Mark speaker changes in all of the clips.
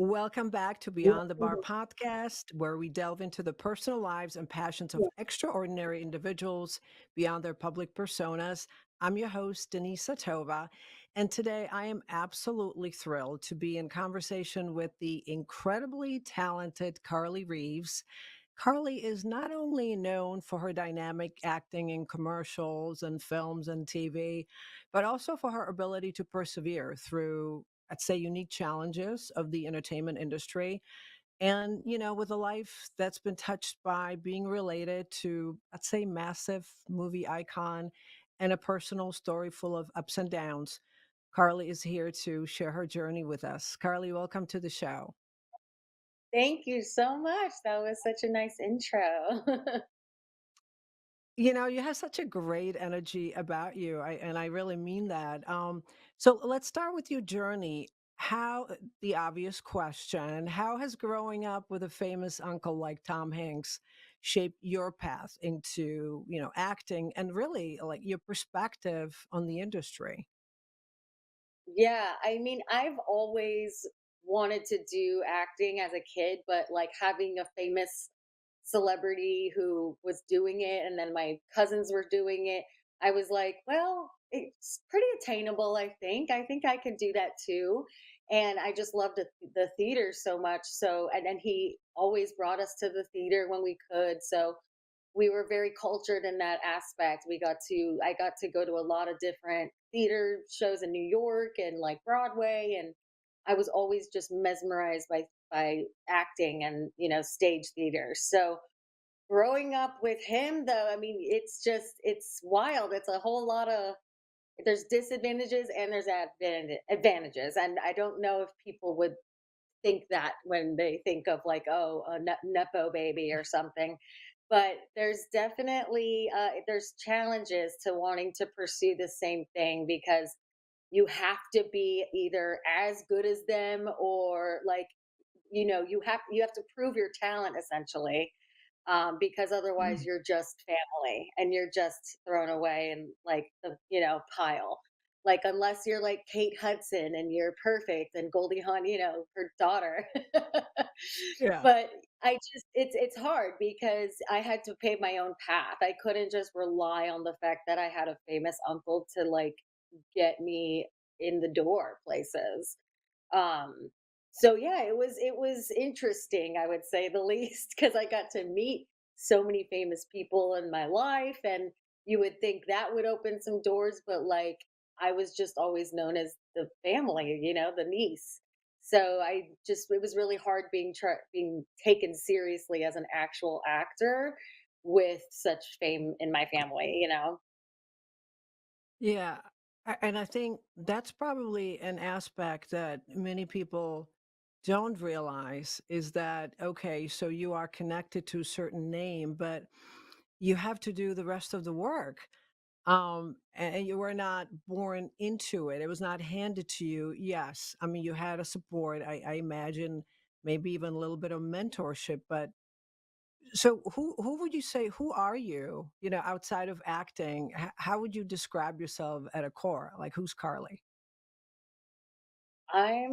Speaker 1: Welcome back to Beyond the Bar podcast, where we delve into the personal lives and passions of extraordinary individuals beyond their public personas. I'm your host, Denisa Tova, and today I am absolutely thrilled to be in conversation with the incredibly talented Carly Reeves. Carly is not only known for her dynamic acting in commercials and films and TV, but also for her ability to persevere through, I'd say, unique challenges of the entertainment industry. And, with a life that's been touched by being related to, I'd say, massive movie icon and a personal story full of ups and downs. Carly is here to share her journey with us. Carly, welcome to the show.
Speaker 2: Thank you so much. That was such a nice intro.
Speaker 1: You have such a great energy about you, and I really mean that. So let's start with your journey. The obvious question, how has growing up with a famous uncle like Tom Hanks shaped your path into, acting and really like your perspective on the industry?
Speaker 2: Yeah, I mean, I've always wanted to do acting as a kid, but like having a famous celebrity who was doing it and then my cousins were doing it, I was like, well, it's pretty attainable, I think. I think I could do that too. And I just loved the theater so much. So, and he always brought us to the theater when we could. So, we were very cultured in that aspect. I got to go to a lot of different theater shows in New York and like Broadway, and I was always just mesmerized by acting and stage theater. So growing up with him though, I mean, it's wild. It's a whole lot of there's disadvantages and there's advantages, and I don't know if people would think that when they think of like, oh, a nepo baby or something. But there's definitely there's challenges to wanting to pursue the same thing because you have to be either as good as them or like you have to prove your talent essentially, because otherwise you're just family and you're just thrown away in like the pile. Like unless you're like Kate Hudson and you're perfect and Goldie Hawn, her daughter.
Speaker 1: Yeah.
Speaker 2: But it's hard because I had to pave my own path. I couldn't just rely on the fact that I had a famous uncle to like get me in the door places. Um, so yeah, it was interesting, I would say the least, because I got to meet so many famous people in my life, and you would think that would open some doors, but like I was just always known as the family, the niece. So it was really hard being taken seriously as an actual actor with such fame in my family.
Speaker 1: Yeah. And I think that's probably an aspect that many people don't realize is that, okay, so you are connected to a certain name, but you have to do the rest of the work. And you were not born into it. It was not handed to you. Yes. I mean, you had a support, I imagine, maybe even a little bit of mentorship, but so who would you say who are you, outside of acting? How would you describe yourself at a core? Like who's Carly?
Speaker 2: I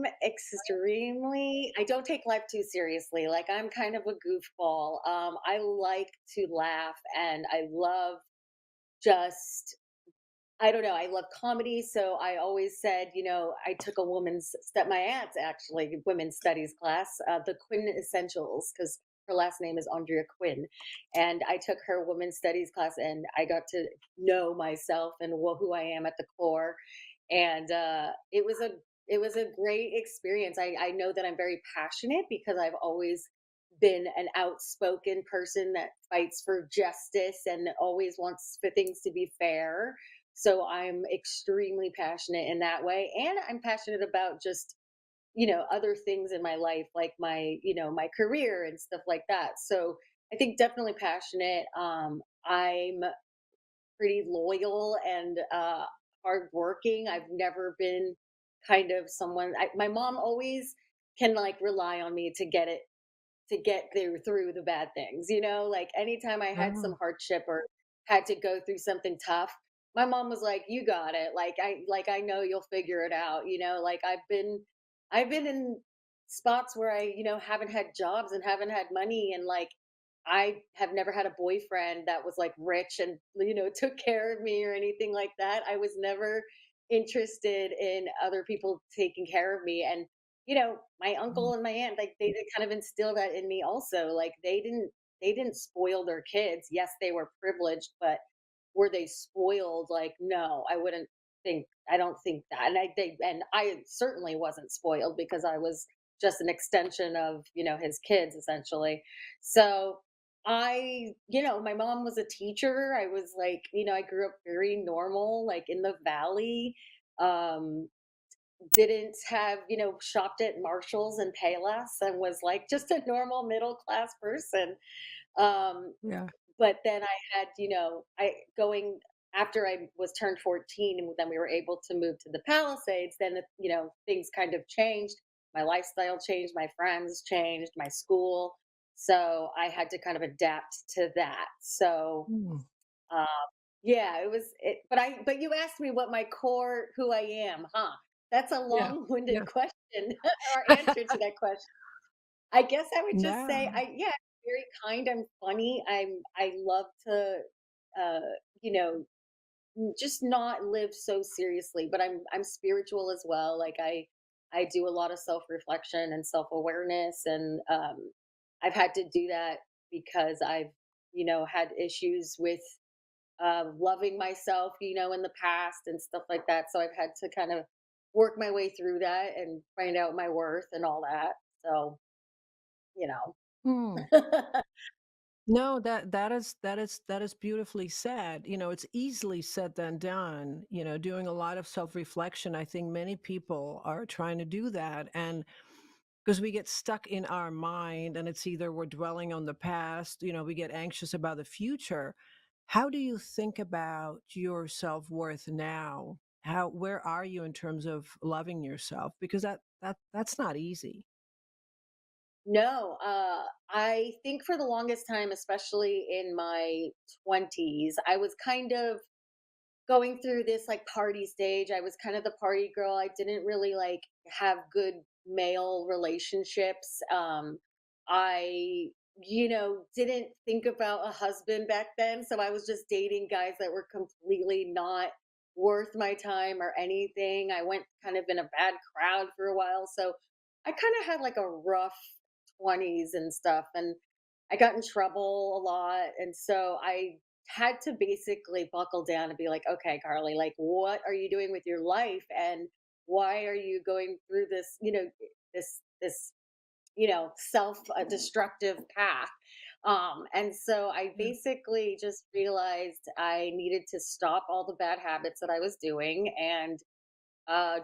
Speaker 2: don't take life too seriously. Like I'm kind of a goofball. I like to laugh and I love just I don't know, I love comedy, so I always said, I took a my aunt's actually women's studies class, the Quinn Essentials, because her last name is Andrea Quinn, and I took her women's studies class, and I got to know myself and who I am at the core, and it was a great experience. I know that I'm very passionate because I've always been an outspoken person that fights for justice and always wants for things to be fair, so I'm extremely passionate in that way. And I'm passionate about just, other things in my life, like my career and stuff like that. So I think definitely passionate. I'm pretty loyal and hardworking. I've never been kind of someone, my mom always can like rely on me to get through the bad things, like anytime I had some
Speaker 1: Oh.
Speaker 2: hardship or had to go through something tough, my mom was like, "You got it. Like I know you'll figure it out." Like I've been in spots where I, haven't had jobs and haven't had money, and like I have never had a boyfriend that was like rich and took care of me or anything like that. I was never interested in other people taking care of me. And my
Speaker 1: Mm.
Speaker 2: uncle and my aunt, like they kind of instilled that in me also. Like they didn't spoil their kids. Yes, they were privileged, but were they spoiled? Like, no, I don't think that. And I certainly wasn't spoiled because I was just an extension of, his kids essentially. So my mom was a teacher. I was like, I grew up very normal, like in the valley. Um, didn't have, shopped at Marshalls and Payless, and was like just a normal middle class person. Um,
Speaker 1: Yeah.
Speaker 2: but then I had, I going after I was turned 14, and then we were able to move to the Palisades, then things kind of changed. My lifestyle changed, my friends changed, my school. So I had to kind of adapt to that. So
Speaker 1: Mm.
Speaker 2: um yeah, but you asked me what my core who I am, huh? That's a
Speaker 1: Yeah.
Speaker 2: long-winded
Speaker 1: Yeah.
Speaker 2: question or answer to that question. I guess I would just say
Speaker 1: No.
Speaker 2: yeah, very kind, I'm funny, I love to, uh, you know, just not live so seriously, but I'm spiritual as well, like, I do a lot of self-reflection and self-awareness, and, I've had to do that because I've, had issues with, loving myself, in the past and stuff like that, so I've had to kind of work my way through that and find out my worth and all that, so, you know.
Speaker 1: Mm. No, that is beautifully said. It's easily said than done. Doing a lot of self-reflection. I think many people are trying to do that, and because we get stuck in our mind, and it's either we're dwelling on the past, we get anxious about the future. How do you think about your self-worth now? Where are you in terms of loving yourself? Because that's not easy.
Speaker 2: No, I think for the longest time, especially in my 20s, I was kind of going through this like party stage. I was kind of the party girl. I didn't really like have good male relationships. I, didn't think about a husband back then. So I was just dating guys that were completely not worth my time or anything. I went kind of in a bad crowd for a while. So I kind of had like a rough 20s and stuff. And I got in trouble a lot. And so I had to basically buckle down and be like, okay, Carly, like, what are you doing with your life? And why are you going through this, this, self destructive path? And so I
Speaker 1: Yeah.
Speaker 2: basically just realized I needed to stop all the bad habits that I was doing and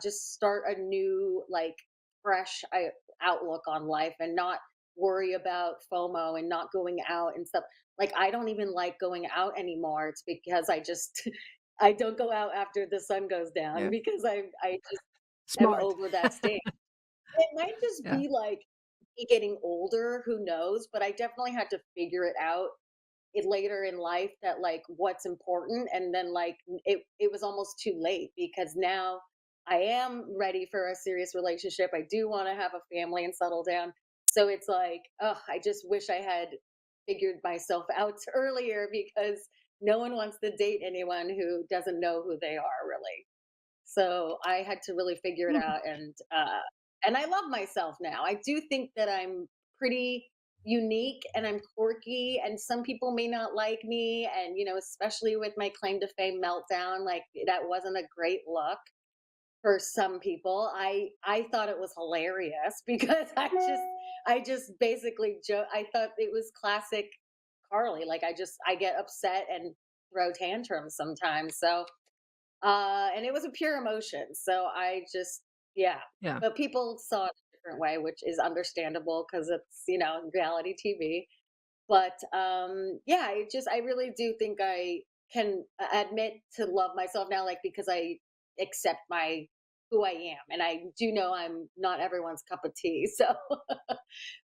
Speaker 2: just start a new, like, fresh outlook on life and not worry about FOMO and not going out and stuff. Like, I don't even like going out anymore. It's because I just, I don't go out after the sun goes down
Speaker 1: Yeah.
Speaker 2: because I just am
Speaker 1: Smart.
Speaker 2: over that stage. It might just
Speaker 1: Yeah.
Speaker 2: be like me getting older, who knows? But I definitely had to figure it out it later in life that like what's important, and then like it was almost too late because now I am ready for a serious relationship. I do want to have a family and settle down. So it's like, oh, I just wish I had figured myself out earlier because no one wants to date anyone who doesn't know who they are really. So I had to really figure it
Speaker 1: Mm.
Speaker 2: out, and I love myself now. I do think that I'm pretty unique and I'm quirky, and some people may not like me, and especially with my claim to fame meltdown, like that wasn't a great look for some people. I thought it was hilarious because I just basically I thought it was classic Carly. Like I get upset and throw tantrums sometimes. So and it was a pure emotion. So I just, yeah.
Speaker 1: Yeah.
Speaker 2: But people saw it a different way, which is understandable because it's, reality TV. But yeah, I really do think I can admit to love myself now, like because I accept who I am. And I do know I'm not everyone's cup of tea. So,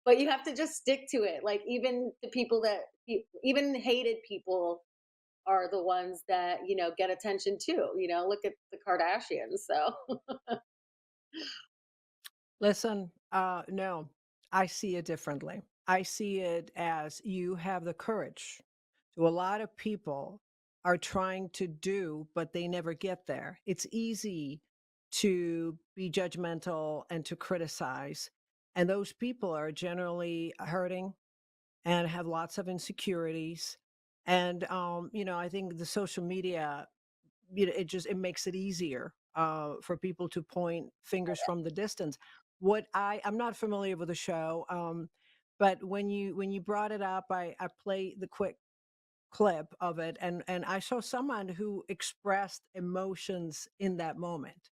Speaker 2: but you have to just stick to it. Like even the people even hated people are the ones that, get attention too. Look at the Kardashians. So
Speaker 1: Listen, No, I see it differently. I see it as you have the courage. So a lot of people are trying to do, but they never get there. It's easy to be judgmental and to criticize. And those people are generally hurting and have lots of insecurities. And I think the social media, it makes it easier for people to point fingers from the distance. I'm not familiar with the show, but when you brought it up, I play the quick clip of it, and I saw someone who expressed emotions in that moment,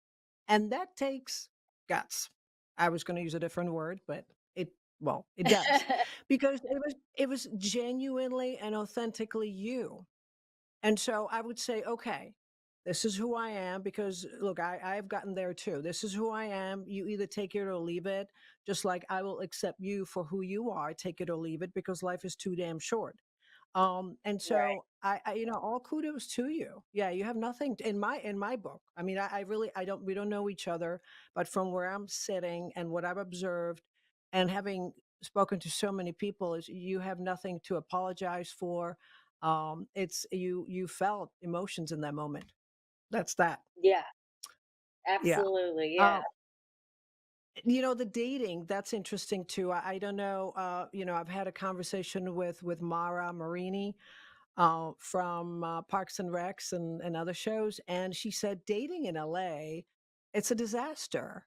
Speaker 1: and that takes guts. I was going to use a different word, but it does, because it was genuinely and authentically you. And so I would say, okay, this is who I am, because look, I've gotten there too. This is who I am. You either take it or leave it, just like I will accept you for who you are, take it or leave it, because life is too damn short. And
Speaker 2: Right.
Speaker 1: so all kudos to you. Yeah, you have nothing in my book. I mean, I really, I don't, we don't know each other, but from where I'm sitting and what I've observed and having spoken to so many people, is you have nothing to apologize for. It's you felt emotions in that moment. That's that.
Speaker 2: Yeah,
Speaker 1: Yeah.
Speaker 2: absolutely. Yeah.
Speaker 1: Um, the dating, that's interesting too. I don't know. I've had a conversation with Mara Marini from Parks and Recs and other shows, and she said dating in LA, it's a disaster.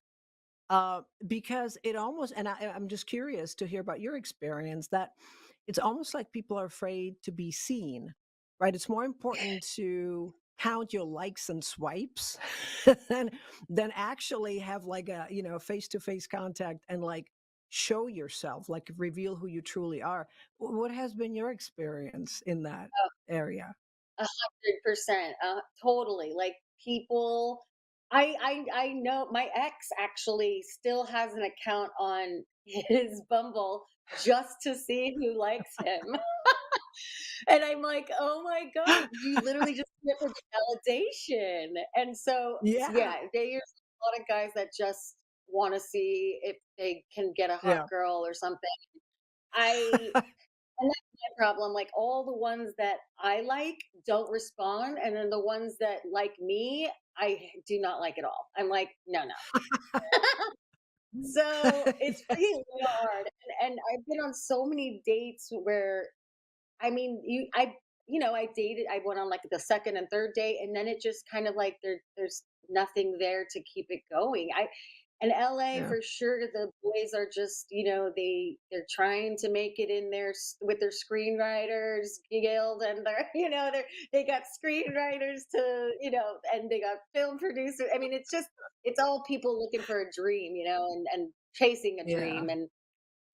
Speaker 1: Because it almost, and I'm just curious to hear about your experience, that it's almost like people are afraid to be seen, right? It's more important to count your likes and swipes than actually have like a face to face contact and like show yourself, like reveal who you truly are. What has been your experience in that area?
Speaker 2: 100%, totally. Like people, I know my ex actually still has an account on his Bumble just to see who likes him, and I'm like, oh my god, you literally just do it for the validation. And so
Speaker 1: Yeah,
Speaker 2: yeah, there's a lot of guys that just want to see if they can get a hot
Speaker 1: yeah.
Speaker 2: girl or something. I And that's my problem, like, all the ones that I like don't respond, and then the ones that like me, I do not like at all. I'm like, "No, no." So, it's really hard, and I've been on so many dates where I mean, I dated I went on, like, the 2nd and 3rd date, and then it just kind of like there's nothing there to keep it going. In LA,
Speaker 1: Yeah,
Speaker 2: for sure, the boys are just, they're trying to make it in there with their screenwriters guild, and they're, they got screenwriters and they got film producers. I mean, it's all people looking for a dream, and chasing a
Speaker 1: yeah.
Speaker 2: dream. And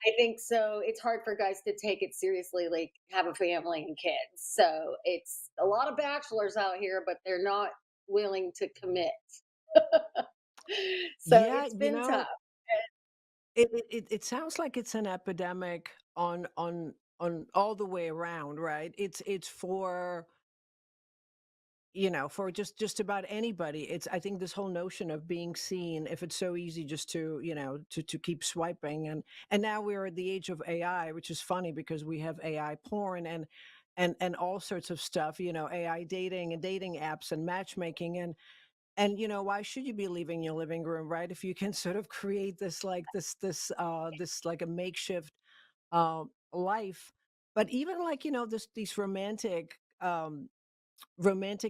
Speaker 2: I think so. It's hard for guys to take it seriously, like have a family and kids. So it's a lot of bachelors out here, but they're not willing to commit. So
Speaker 1: Yeah,
Speaker 2: it's been tough.
Speaker 1: it sounds like it's an epidemic on all the way around, right? It's for just about anybody. It's, I think, this whole notion of being seen, if it's so easy just to, to keep swiping. And now we're at the age of AI, which is funny because we have AI porn and all sorts of stuff, AI dating and dating apps and matchmaking. And why should you be leaving your living room, right? If you can sort of create this like this like a makeshift life. But even like, these romantic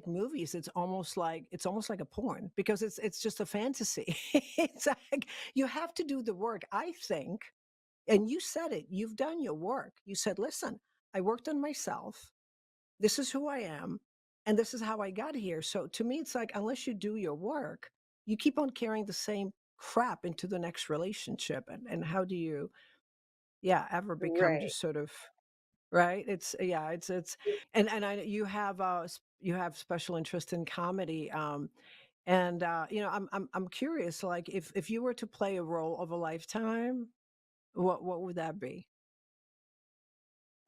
Speaker 1: movies, it's almost like a porn, because it's just a fantasy. It's like you have to do the work, I think. And you said it, you've done your work. You said, listen, I worked on myself. This is who I am, and this is how I got here. So to me, it's like, unless you do your work, you keep on carrying the same crap into the next relationship. And how do you, yeah, ever become
Speaker 2: Right.
Speaker 1: just sort of, right? It's, yeah, it's and I, you have special interest in comedy. And I'm curious, like, if you were to play a role of a lifetime, what would that be?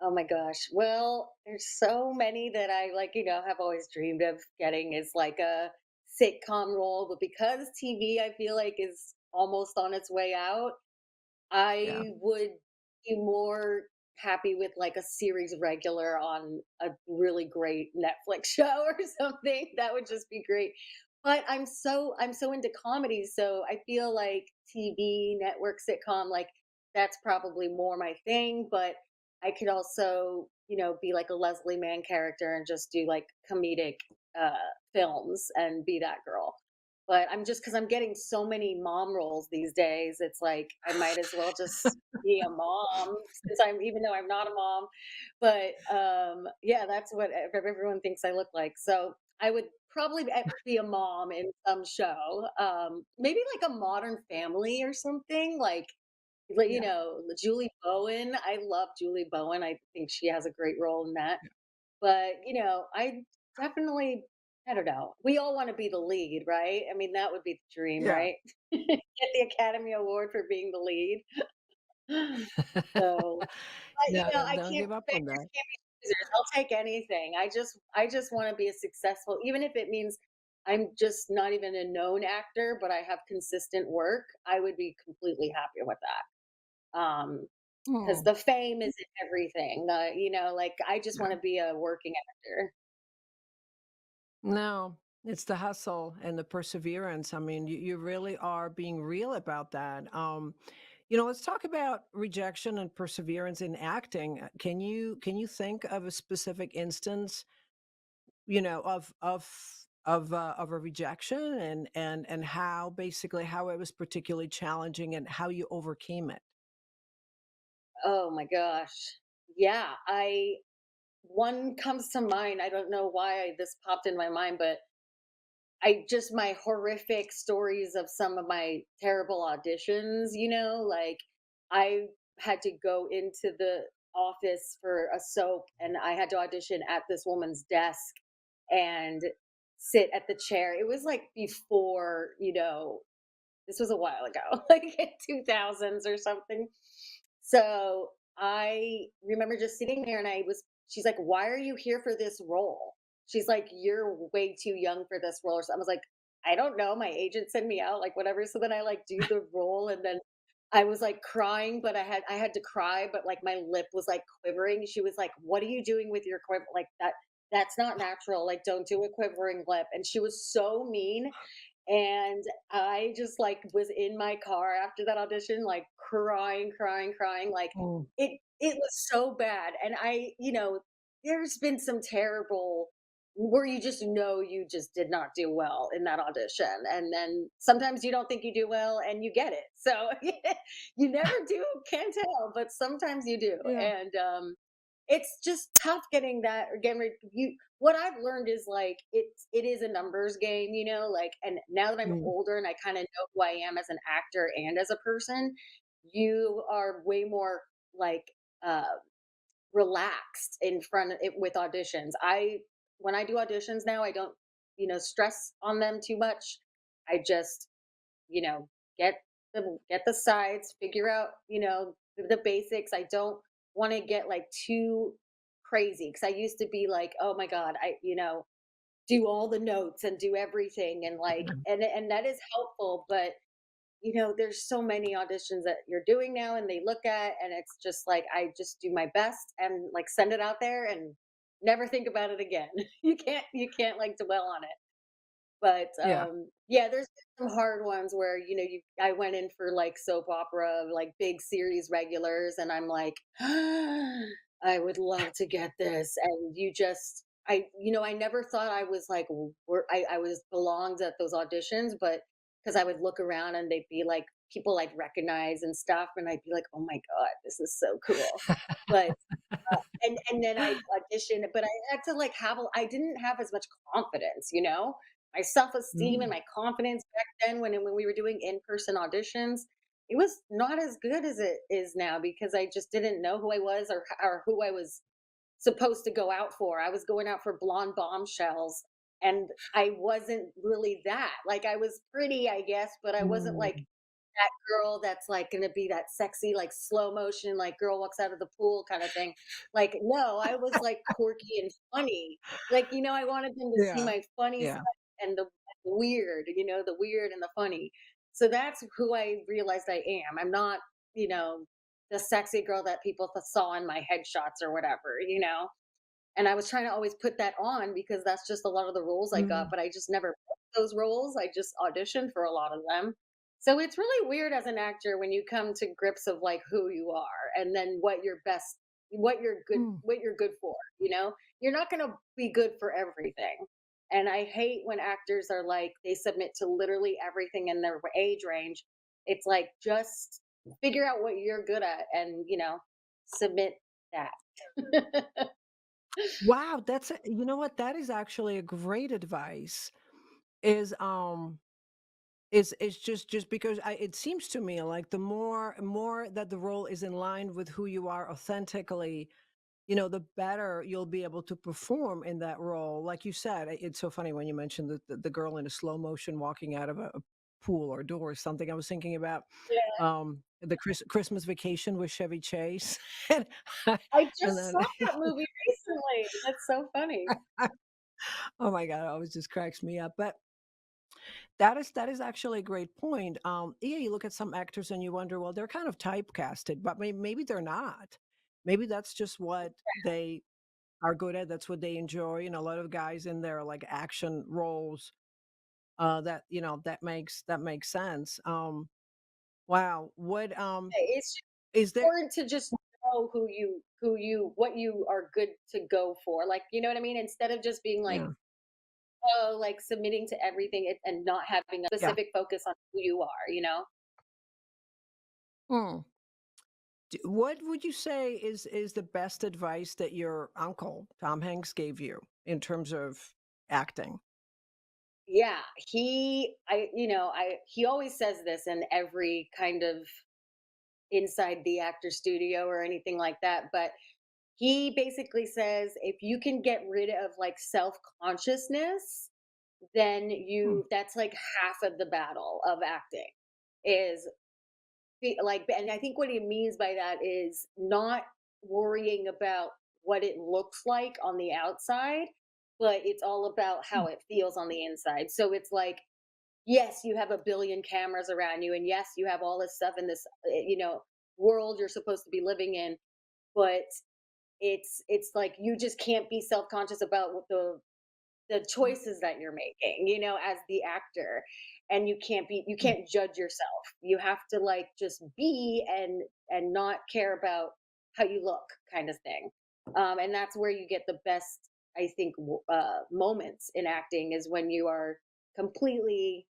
Speaker 2: Oh my gosh. Well, there's so many that I like, have always dreamed of getting is like a sitcom role, but because TV I feel like is almost on its way out,
Speaker 1: Yeah.
Speaker 2: I would be more happy with like a series regular on a really great Netflix show or something. That would just be great. But I'm so into comedy, so I feel like TV, network sitcom, like that's probably more my thing. But I could also, be like a Leslie Mann character and just do like comedic uh films and be that girl. But I'm just because I'm getting so many mom roles these days, it's like I might as well just be a mom since I'm even though I'm not a mom. But yeah, that's what everyone thinks I look like. So I would probably be a mom in some show. Maybe like a Modern Family or something. Like,
Speaker 1: Yeah.
Speaker 2: Julie Bowen. I love Julie Bowen. I think she has a great role in that. But, I definitely I don't know. We all wanna be the lead, right? I mean, that would be the dream,
Speaker 1: Yeah.
Speaker 2: right? Get the Academy Award for being the lead. So, but,
Speaker 1: No,
Speaker 2: I
Speaker 1: don't
Speaker 2: can't
Speaker 1: give up on
Speaker 2: beggars
Speaker 1: that.
Speaker 2: can't be choosers. I'll take anything. I just wanna be a successful even if it means I'm just not even a known actor, but I have consistent work, I would be completely happy with that. Because
Speaker 1: Mm,
Speaker 2: the fame isn't everything. Like, I just
Speaker 1: yeah.
Speaker 2: wanna be a working actor.
Speaker 1: No, it's the hustle and the perseverance. I mean, you really are being real about that. Let's talk about rejection and perseverance in acting. Can you think of a specific instance, of a rejection and how basically how it was particularly challenging and how you overcame it?
Speaker 2: Oh my gosh. Yeah, I one comes to mind. I don't know why this popped in my mind, but I just my horrific stories of some of my terrible auditions, like I had to go into the office for a soap and I had to audition at this woman's desk and sit at the chair. It was like before, this was a while ago, like in 2000s or something. So I remember just sitting there and she's like, "Why are you here for this role?" She's like, "You're way too young for this role." Or so I was like, "I don't know. My agent sent me out, like whatever." So then I like do the role and then I was like crying, but I had to cry, but like my lip was like quivering. She was like, "What are you doing with your quiver? Like that's not natural. Like don't do a quivering lip." And she was so mean. And I just, like, was in my car after that audition, like, crying, crying, crying, like,
Speaker 1: Mm,
Speaker 2: it was so bad, and there's been some terrible where you just know you just did not do well in that audition, and then sometimes you don't think you do well and you get it, so you never do, can't tell, but sometimes you do,
Speaker 1: yeah.
Speaker 2: and, it's just tough getting that or getting rid you what I've learned is like it is a numbers game, like and now that I'm
Speaker 1: Mm,
Speaker 2: older and I kind of know who I am as an actor and as a person, you are way more like uh relaxed in front of it with auditions. I when I do auditions now, I don't, stress on them too much. I just you know, get the sides, figure out, the basics. I don't want to get like too crazy because I used to be like, oh my God, do all the notes and do everything and like
Speaker 1: mm,
Speaker 2: and that is helpful, but there's so many auditions that you're doing now and they look at and it's just like I just do my best and like send it out there and never think about it again. You can't like dwell on it. But,
Speaker 1: yeah.
Speaker 2: yeah, there's been some hard ones where, I went in for, like, soap opera, like, big series regulars, and I'm like, "I would love to get this," and I never thought I was, like, w were I was belonged at those auditions, but because I would look around and they'd be, like people I'd recognize and stuff, and I'd be like, "Oh my god, this is so cool." But and then I auditioned, but I had to, like, I didn't have as much confidence, My self-esteem and
Speaker 1: Mm,
Speaker 2: my confidence back then when we were doing in-person auditions, it was not as good as it is now because I just didn't know who I was or who I was supposed to go out for. I was going out for blonde bombshells, and I wasn't really that. Like, I was pretty, I guess, but I wasn't, like,
Speaker 1: mm.
Speaker 2: that girl that's like gonna be that sexy, like slow motion, like girl walks out of the pool kind of thing. Like, no, I was like quirky and funny. Like, I wanted them to see
Speaker 1: Yeah.
Speaker 2: my funny side
Speaker 1: Yeah.
Speaker 2: and the weird, the weird and the funny. So that's who I realized I am. I'm not. the sexy girl that people saw in my headshots or whatever. And I was trying to always put that on because that's just a lot of the roles I got,
Speaker 1: Mm,
Speaker 2: but I just never picked those roles. I just auditioned for a lot of them. So it's really weird as an actor when you come to grips of like who you are and then
Speaker 1: mm.
Speaker 2: what you're good for. You're not going to be good for everything. And I hate when actors are like they submit to literally everything in their age range. It's like just figure out what you're good at and submit that.
Speaker 1: Wow, you know what? That is actually a great advice. Is is just because it seems to me like the more that the role is in line with who you are authentically, the better you'll be able to perform in that role. Like you said, it's so funny when you mentioned the girl in a slow motion walking out of a pool or door or something. I was thinking about
Speaker 2: Yeah.
Speaker 1: the Christmas Vacation with Chevy Chase, and,
Speaker 2: I
Speaker 1: and
Speaker 2: just
Speaker 1: then
Speaker 2: saw that movie recently. That's so funny.
Speaker 1: oh my god, it always just cracks me up. But that is actually a great point. Yeah, you look at some actors and you wonder, well, they're kind of typecasted, but maybe they're not. Maybe that's just what they are good at. That's what they enjoy. A lot of guys in there like action roles. That makes sense. Wow.
Speaker 2: It's just
Speaker 1: Is there?
Speaker 2: important to just know what you are good to go for. Like, you know what I mean? Instead of just being like,
Speaker 1: Yeah.
Speaker 2: oh, like submitting to everything and not having a
Speaker 1: Yeah.
Speaker 2: specific focus on who you are.
Speaker 1: Hmm. What would you say is the best advice that your uncle Tom Hanks gave you in terms of acting?
Speaker 2: Yeah. He always says this in every kind of inside the actor studio or anything like that. But he basically says if you can get rid of like self consciousness, then
Speaker 1: Hmm.
Speaker 2: that's like half of the battle of acting is and I think what he means by that is not worrying about what it looks like on the outside, but it's all about
Speaker 1: Hmm.
Speaker 2: how it feels on the inside. So it's like, yes, you have a billion cameras around you, and yes, you have all this stuff in this, world you're supposed to be living in, but it's like you just can't be self conscious about what the choices that you're making, as the actor. And you
Speaker 1: Hmm.
Speaker 2: can't judge yourself. You have to like just be and not care about how you look kind of thing. And that's where you get the best, I think, moments in acting is when you are completely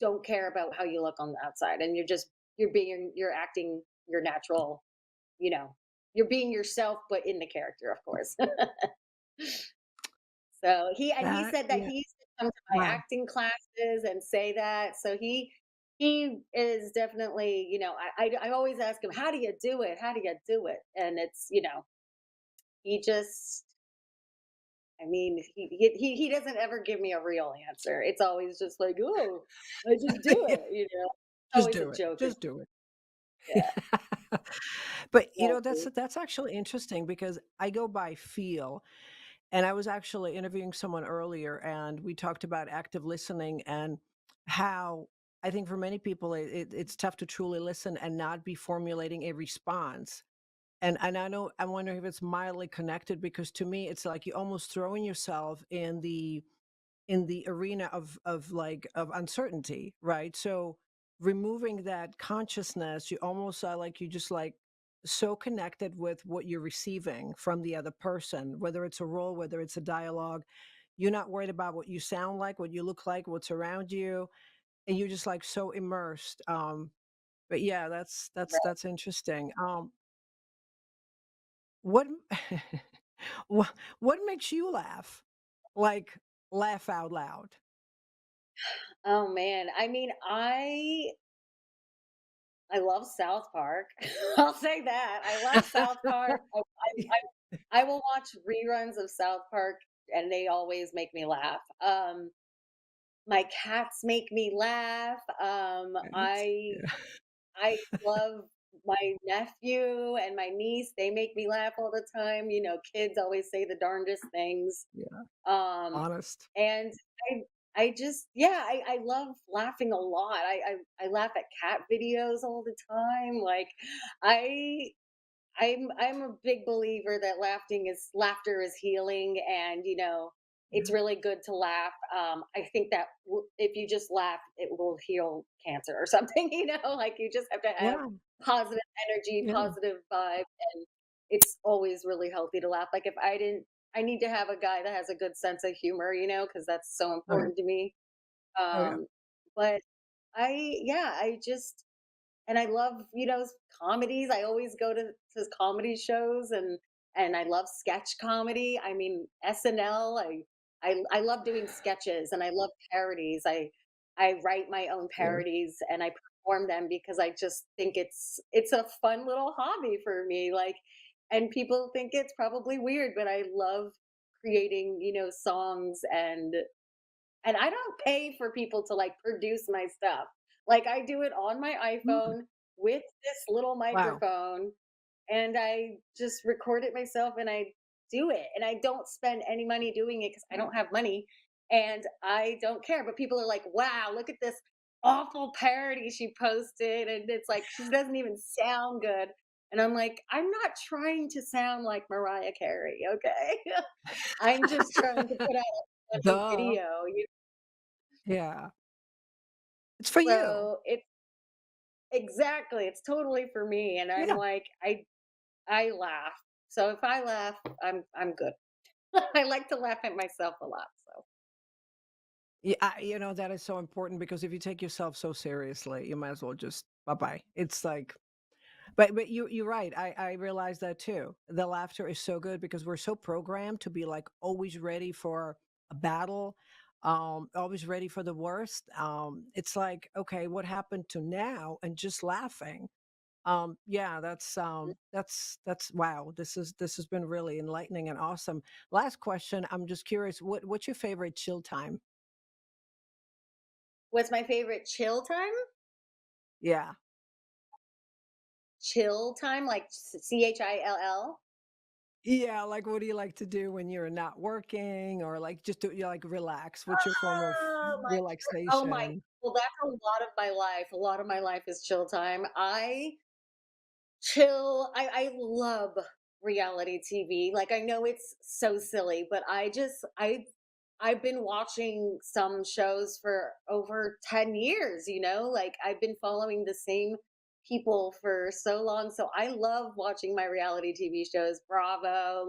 Speaker 2: don't care about how you look on the outside and you're acting your natural, you know, you're being yourself, but in the character, of course. So he
Speaker 1: That
Speaker 2: said that
Speaker 1: yeah.
Speaker 2: he used to come to my
Speaker 1: Wow.
Speaker 2: acting classes and say that. So he is definitely, I always ask him, how do you do it? How do you do it? And he just, I mean, he doesn't ever give me a real answer. It's always just like, oh, I just do
Speaker 1: Yeah.
Speaker 2: it.
Speaker 1: Just
Speaker 2: Always a
Speaker 1: do it.
Speaker 2: joke or
Speaker 1: Just do it.
Speaker 2: yeah,
Speaker 1: But, that's
Speaker 2: exactly.
Speaker 1: that's actually interesting because I go by feel, and I was actually interviewing someone earlier, and we talked about active listening and how I think for many people, it's tough to truly listen and not be formulating a response. And I wonder if it's mildly connected because to me, it's like you almost throwing yourself in the arena of uncertainty, right? So removing that consciousness, you almost are like you just like so connected with what you're receiving from the other person, whether it's a role, whether it's a dialogue. You're not worried about what you sound like, what you look like, what's around you, and you're just like so immersed. But yeah, that's interesting. What what makes you laugh? Like laugh out loud?
Speaker 2: Oh man, I mean, I love South Park. I'll say that. I love South Park. I will watch reruns of South Park, and they always make me laugh. My cats make me laugh.
Speaker 1: Right? Yeah.
Speaker 2: I love my nephew and my niece. They make me laugh all the time. Kids always say the darndest things.
Speaker 1: Yeah,
Speaker 2: Um,
Speaker 1: honest.
Speaker 2: and I just yeah, I love laughing a lot. I laugh at cat videos all the time. Like I I'm a big believer that laughter is healing, and it's
Speaker 1: Yeah.
Speaker 2: really good to laugh. I think that if you just laugh, it will heal cancer or something. Like you just have to have
Speaker 1: Yeah.
Speaker 2: positive energy,
Speaker 1: Yeah.
Speaker 2: positive vibe, and it's always really healthy to laugh. Like if I didn't, I need to have a guy that has a good sense of humor, because that's so
Speaker 1: Oh, yeah.
Speaker 2: important to me.
Speaker 1: Oh, yeah.
Speaker 2: But yeah, I just and I love, comedies. I always go to comedy shows, and I love sketch comedy. I mean, SNL. I love doing sketches, and I love parodies. I write my own
Speaker 1: Yeah.
Speaker 2: parodies, and I perform them because I just think it's a fun little hobby for me. Like, and people think it's probably weird, but I love creating, songs, and I don't pay for people to, like, produce my stuff. Like, I do it on my
Speaker 1: Mm.
Speaker 2: iPhone with this little
Speaker 1: Wow.
Speaker 2: microphone, and I just record it myself, and I do it, and I don't spend any money doing it because I don't have money, and I don't care, but people are like, "Wow, look at this awful parody she posted," and it's like, she doesn't even sound good, and I'm like, "I'm not trying to sound like Mariah Carey, okay? I'm just trying to put out a funny
Speaker 1: Duh.
Speaker 2: video."
Speaker 1: Yeah. It's for you.
Speaker 2: So it's exactly, it's totally for me, and I'm
Speaker 1: Yeah.
Speaker 2: like, I laugh. So if I laugh, I'm good. I like to laugh at myself a lot. So
Speaker 1: Yeah, that is so important because if you take yourself so seriously, you might as well just bye-bye. It's like but you're right. I realize that too. The laughter is so good because we're so programmed to be like always ready for a battle, always ready for the worst. It's like, okay, what happened to now and just laughing? Yeah, that's wow. This has been really enlightening and awesome. Last question. I'm just curious, what's your favorite chill time?
Speaker 2: what's my favorite chill time?
Speaker 1: Yeah.
Speaker 2: Chill time, like Chill.
Speaker 1: Yeah, like, what do you like to do when you're not working or, like, just to like, relax? What's your form of
Speaker 2: Oh my
Speaker 1: relaxation?
Speaker 2: well, that's a lot of my life. A lot of my life is chill time. I love reality TV. Like I know it's so silly, but I've been watching some shows for over 10 years, Like I've been following the same people for so long. So I love watching my reality TV shows. Bravo,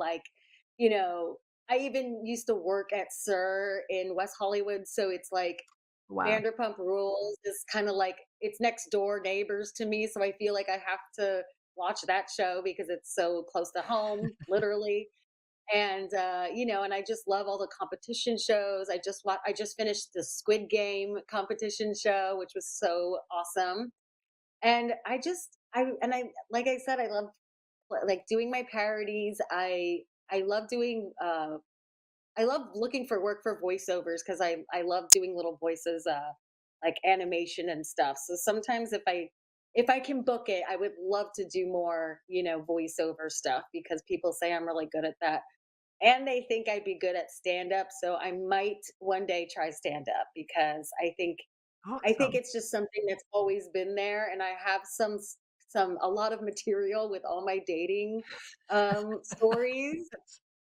Speaker 2: you know, I even used to work at Sir in West Hollywood, so it's like
Speaker 1: Wow.
Speaker 2: Vanderpump Rules is kind of like it's next door neighbors to me, so I feel like I have to watch that show because it's so close to home, literally. And and I just love all the competition shows. I just finished the Squid Game competition show, which was so awesome. And I like I said, I love like doing my parodies. I love doing I love looking for work for voiceovers because I love doing little voices, like animation and stuff. So sometimes if I can book it, I would love to do more, voiceover stuff because people say I'm really good at that. And they think I'd be good at stand up. So I might one day try stand up because I think
Speaker 1: Awesome.
Speaker 2: it's just something that's always been there. And I have a lot of material with all my dating stories,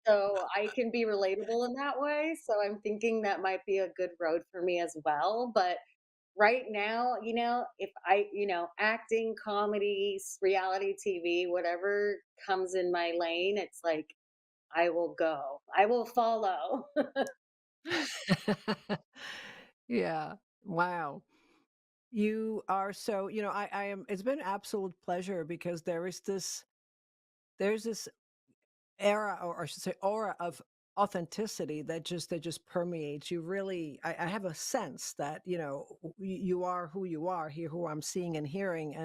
Speaker 2: so I can be relatable in that way, so I'm thinking that might be a good road for me as well, but right now, if acting, comedies, reality TV, whatever comes in my lane, it's like, I will go. I will follow.
Speaker 1: Yeah. Wow. You are so I am it's been an absolute pleasure because there's this era, or I should say aura of authenticity that just permeates. You really I have a sense that, you are who you are, here who I'm seeing and hearing.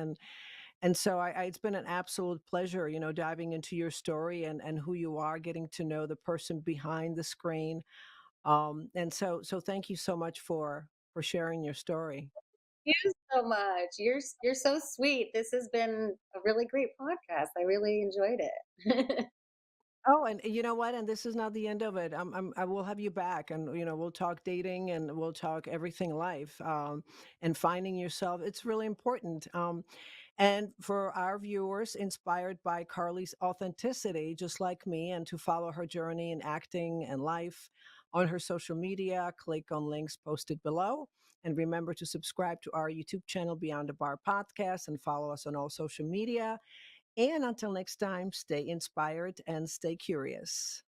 Speaker 1: And so it's been an absolute pleasure, diving into your story and who you are, getting to know the person behind the screen. And so thank you so much for sharing your story.
Speaker 2: You so much. You're so sweet. This has been a really great podcast. I really enjoyed it.
Speaker 1: Oh, and you know what? And this is not the end of it. I will have you back, and we'll talk dating, and we'll talk everything life, and finding yourself. It's really important. And for our viewers, inspired by Carly's authenticity, just like me, and to follow her journey in acting and life on her social media, click on links posted below. And remember to subscribe to our YouTube channel, Beyond the Bar Podcast, and follow us on all social media. And until next time, stay inspired and stay curious.